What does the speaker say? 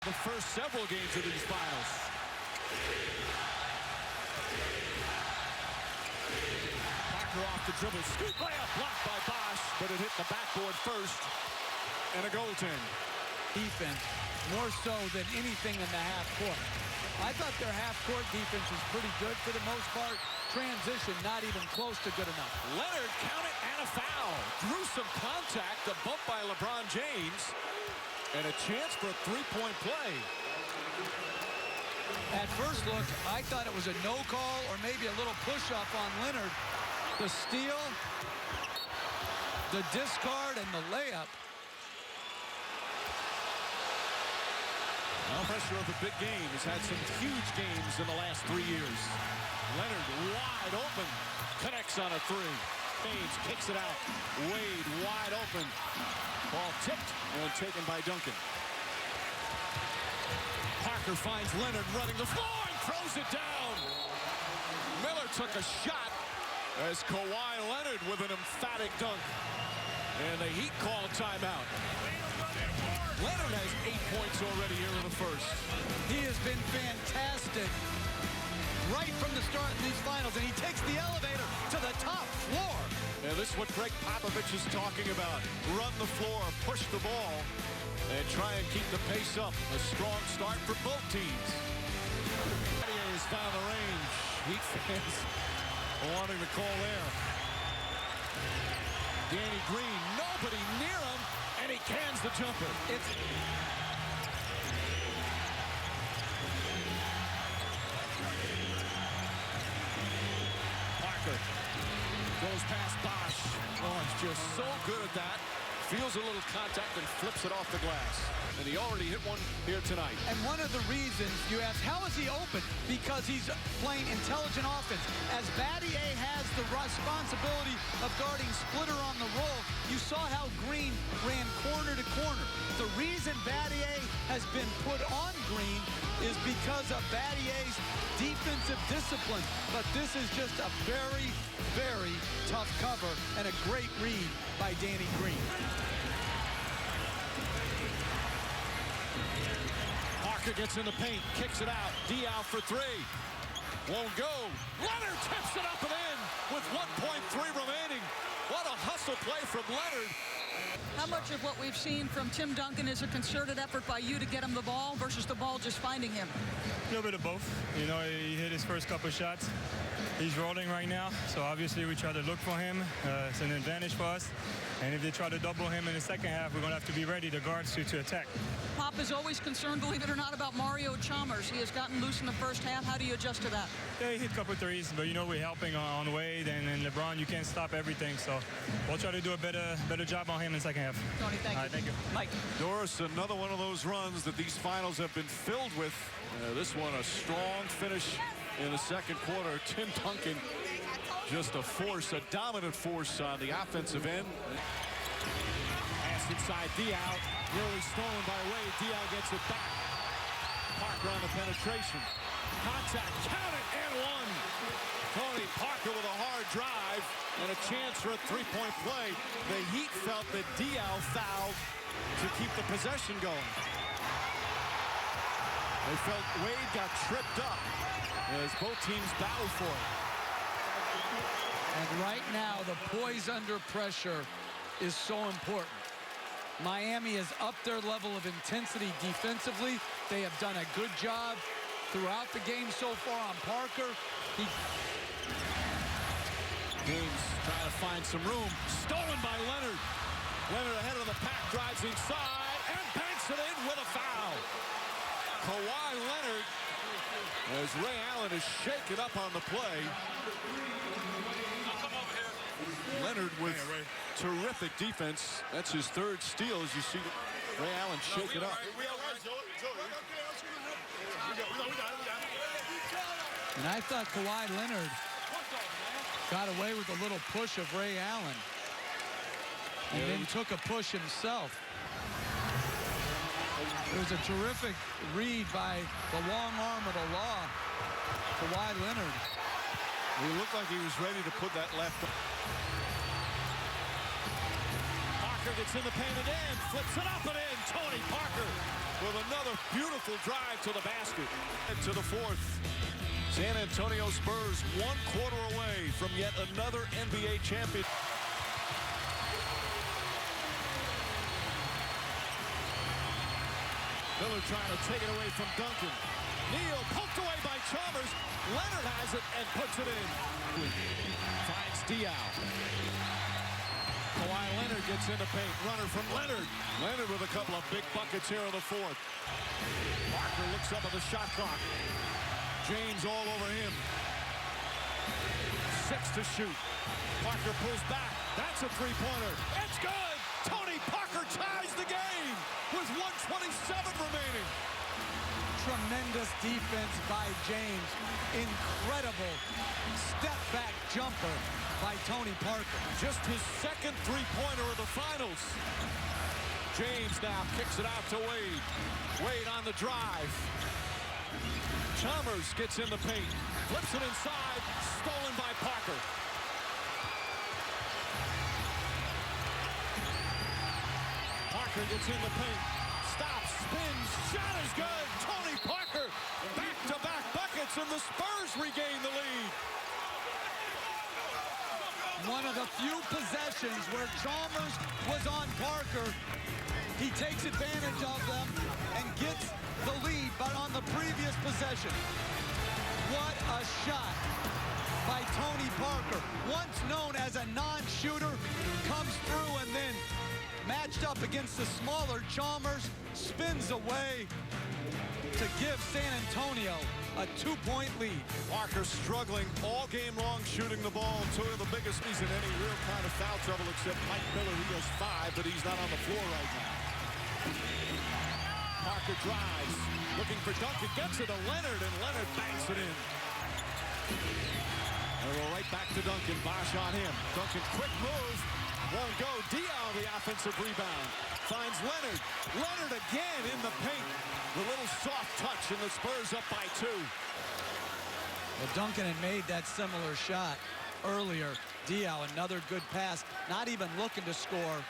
The first several games of these finals. Parker off the dribble. Scoop layup blocked by Bosch, but it hit the backboard first. And a goaltend. Defense, more so than anything in the half court. I thought their half-court defense was pretty good for the most part. Transition, not even close to good enough. Leonard counted and a foul. Gruesome contact, a bump by LeBron James. And a chance for a three-point play. At first look, I thought it was a no call or maybe a little push-up on Leonard. The steal, the discard, and the layup. No pressure of the big game. Has had some huge games in the last 3 years. Leonard wide open. Connects on a three. James kicks it out. Wade wide open. Ball tipped and taken by Duncan. Parker finds Leonard running the floor and throws it down. Miller took a shot as Kawhi Leonard with an emphatic dunk. And the Heat call timeout. Leonard has 8 points already here in the first. He has been fantastic right from the start in these finals, and he takes the elevator to the top floor. And this is what Greg Popovich is talking about. Run the floor, push the ball, and try and keep the pace up. A strong start for both teams. Has found the range. Heat fans wanting to call there. Danny Green, nobody near him, and he cans the jumper. Parker goes past Bosch. Oh, he's just so good at that. Feels a little contact and flips it off the glass. And he already hit one here tonight. And one of the reasons you ask, how is he open? Because he's playing intelligent offense. As Battier has the responsibility of guarding Splitter on the roll, you saw how Green ran corner to corner. The reason Battier has been put on Green is because of Battier's defensive discipline. But this is just a very, very tough cover and a great read by Danny Green. Parker gets in the paint, kicks it out. Diaw for three. Won't go. Leonard tips it up and in with 1.3 remaining. What a hustle play from Leonard. How much of what we've seen from Tim Duncan is a concerted effort by you to get him the ball versus the ball just finding him? A little bit of both. You know, he hit his first couple shots. He's rolling right now, so obviously we try to look for him. It's an advantage for us. And if they try to double him in the second half, we're going to have to be ready, the guards, to attack. Pop is always concerned, believe it or not, about Mario Chalmers. He has gotten loose in the first half. How do you adjust to that? Yeah, he hit a couple threes, but, you know, we're helping on Wade and LeBron. You can't stop everything, so we'll try to do a better job on him in the second half. Tony, thank you. All right, thank you. Mike. Doris, another one of those runs that these finals have been filled with. This one, a strong finish in the second quarter. Tim Duncan, just a force, a dominant force on the offensive end. Pass inside Diaw, nearly stolen by Wade. Diaw gets it back. Parker on the penetration. Contact, count it, and one. Tony Parker with a hard drive and a chance for a three-point play. The Heat felt that Diaw fouled to keep the possession going. They felt Wade got tripped up as both teams battled for it. And right now, the poise under pressure is so important. Miami has upped their level of intensity defensively. They have done a good job throughout the game so far on Parker. James trying to find some room. Stolen by Leonard. Leonard ahead of the pack, drives inside and banks it in with a foul. Kawhi Leonard, as Ray Allen is shaken up on the play. Leonard with terrific defense. That's his third steal as you see Ray Allen shake it up. And I thought Kawhi Leonard got away with a little push of Ray Allen and then took a push himself. It was a terrific read by the long arm of the law, Kawhi Leonard. He looked like he was ready to put that left. Parker Parker gets in the paint and in, flips it up and in. Tony Parker with another beautiful drive to the basket. To the fourth. San Antonio Spurs 1 quarter away from yet another NBA champion. Miller trying to take it away from Duncan. Neal poked away by Chalmers. Leonard has it and puts it in. Finds Diaw. Kawhi Leonard gets in the paint. Runner from Leonard. Leonard with a couple of big buckets here in the fourth. Parker looks up at the shot clock. James all over him. 6 to shoot. Parker pulls back. That's a three-pointer. It's good. Tony Parker ties the game with 1:27 remaining. Tremendous defense by James. Incredible step-back jumper by Tony Parker. Just his second three-pointer of the finals. James now kicks it out to Wade. Wade on the drive. Chalmers gets in the paint. Flips it inside. Stolen by Parker. Parker gets in the paint. Stops, spins, shot is good. Tony Parker, back-to-back buckets, and the Spurs regain the lead. One of the few possessions where Chalmers was on Parker. He takes advantage of them and gets the lead, but on the previous possession. What a shot by Tony Parker. Once known as a non-shooter, comes through and then matched up against the smaller Chalmers, spins away to give San Antonio a 2-point lead. Parker struggling all game long shooting the ball. Two of the biggest he's in any real kind of foul trouble except Mike Miller. He has 5, but he's not on the floor right now. Parker drives, looking for Duncan, gets it to Leonard, and Leonard banks it in. And we're right back to Duncan. Bosh on him. Duncan, quick move. Won't go. Diaw, the offensive rebound. Finds Leonard. Leonard again in the paint. The little soft touch, and the Spurs up by 2. Well, Duncan had made that similar shot earlier. Diaw, another good pass. Not even looking to score.